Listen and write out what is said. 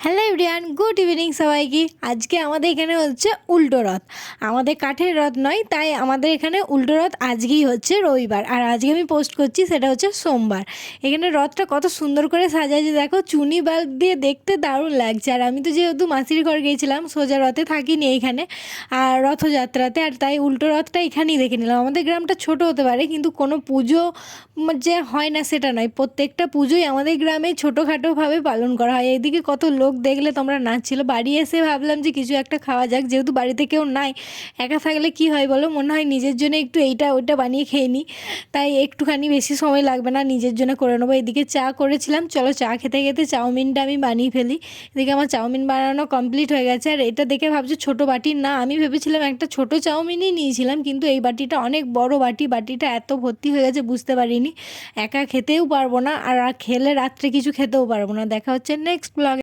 Hello everyone, good evening সবাইকে। আজকে আমাদের এখানে হচ্ছে উল্টো রথ। আমাদের কাঠের রথ নয়, তাই আমাদের এখানে উল্টো রথ আজকেই হচ্ছে রবিবার, আর আজকে আমি পোস্ট করছি সেটা হচ্ছে সোমবার। এখানে রথটা কত সুন্দর করে সাজাইছে দেখো, চুনি বাল্ব দিয়ে দেখতে দারুণ লাগছে। আর আমি তো যেহেতু মাসির ঘর গিয়েছিলাম, সোজা রথে থাকিনি এইখানে আর রথযাত্রাতে, আর তাই উল্টো রথটা এখানেই দেখে নিলাম। আমাদের গ্রামটা ছোট হতে পারে, কিন্তু কোনো পুজো যে হয় না সেটা নয়, প্রত্যেকটা পুজোই আমাদের গ্রামে ছোটোখাটোভাবে পালন করা হয়। এইদিকে কত লোক দেখলে তোমরা নাচছিল। বাড়ি এসে ভাবলাম যে কিছু একটা খাওয়া যাক, যেহেতু বাড়িতে কেউ নাই। একা থাকলে কি হয় বলো, মনে হয় নিজের জন্য একটু এইটা ওইটা বানিয়ে খেয়ে নিই, তাই একটুখানি বেশি সময় লাগবে না, নিজের জন্য করে নেবো। এদিকে চা করেছিলাম, চলো চা খেতে খেতে চাউমিনটা আমি বানিয়ে ফেলি। এদিকে আমার চাউমিন বানানো কমপ্লিট হয়ে গেছে। আর এটা দেখে ভাবছি ছোটো বাটির না, আমি ভেবেছিলাম একটা ছোটো চাউমিনই নিয়েছিলাম, কিন্তু এই বাটিটা অনেক বড় বাটি। বাটিটা এত ভর্তি হয়ে গেছে বুঝতে পারিনি। একা খেতেও পারবো না, আর খেলে রাত্রে কিছু খেতেও পারবো না। দেখা হচ্ছে নেক্সট ব্লগে।